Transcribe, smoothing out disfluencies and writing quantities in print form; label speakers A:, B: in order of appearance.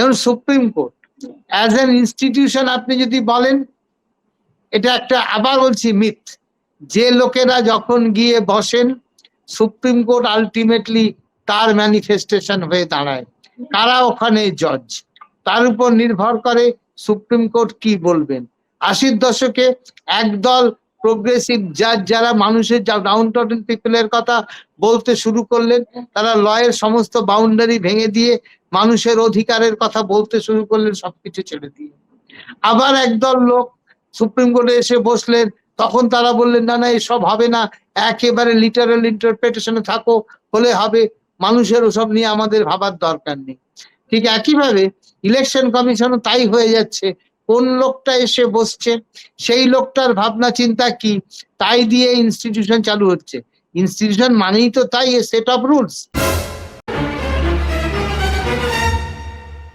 A: যেমন supreme court as an institution আপনি যদি বলেন, এটা একটা, আবার বলছি, মিথ। যে লোকেরা যখন গিয়ে বসেন, সুপ্রিম কোর্ট আলটিমেটলি তার ম্যানিফেস্টেশন হয়ে দাঁড়ায়। কারা ওখানে জজ, তার উপর নির্ভর করে সুপ্রিম কোর্ট কি বলবেন। 80-র দশকে একদল প্রোগ্রেসিভ জাজ যারা মানুষের ডাউন টাউন পিপলের কথা বলতে শুরু করলেন, তারা লয়ের সমস্ত বাউন্ডারি ভেঙে দিয়ে মানুষের অধিকারের কথা বলতে শুরু করলেন, সবকিছু ছেড়ে দিয়ে। আবার একদল লোক সুপ্রিম কোর্টে এসে বসলেন, তখন তারা বললেন না না এসব হবে না, একেবারে লিটারাল ইন্টারপ্রিটেশনে থাকো, হলে হবে, মানুষের ওসব নিয়ে আমাদের ভাবার দরকার নেই। ঠিক একইভাবে ইলেকশন কমিশনও তাই হয়ে যাচ্ছে। কোন লোকটা এসে বসছে, সেই লোকটার ভাবনা চিন্তা কি, তাই দিয়ে ইনস্টিটিউশন চালু হচ্ছে। ইনস্টিটিউশন মানেই তো তাই সেট অফ রুলস।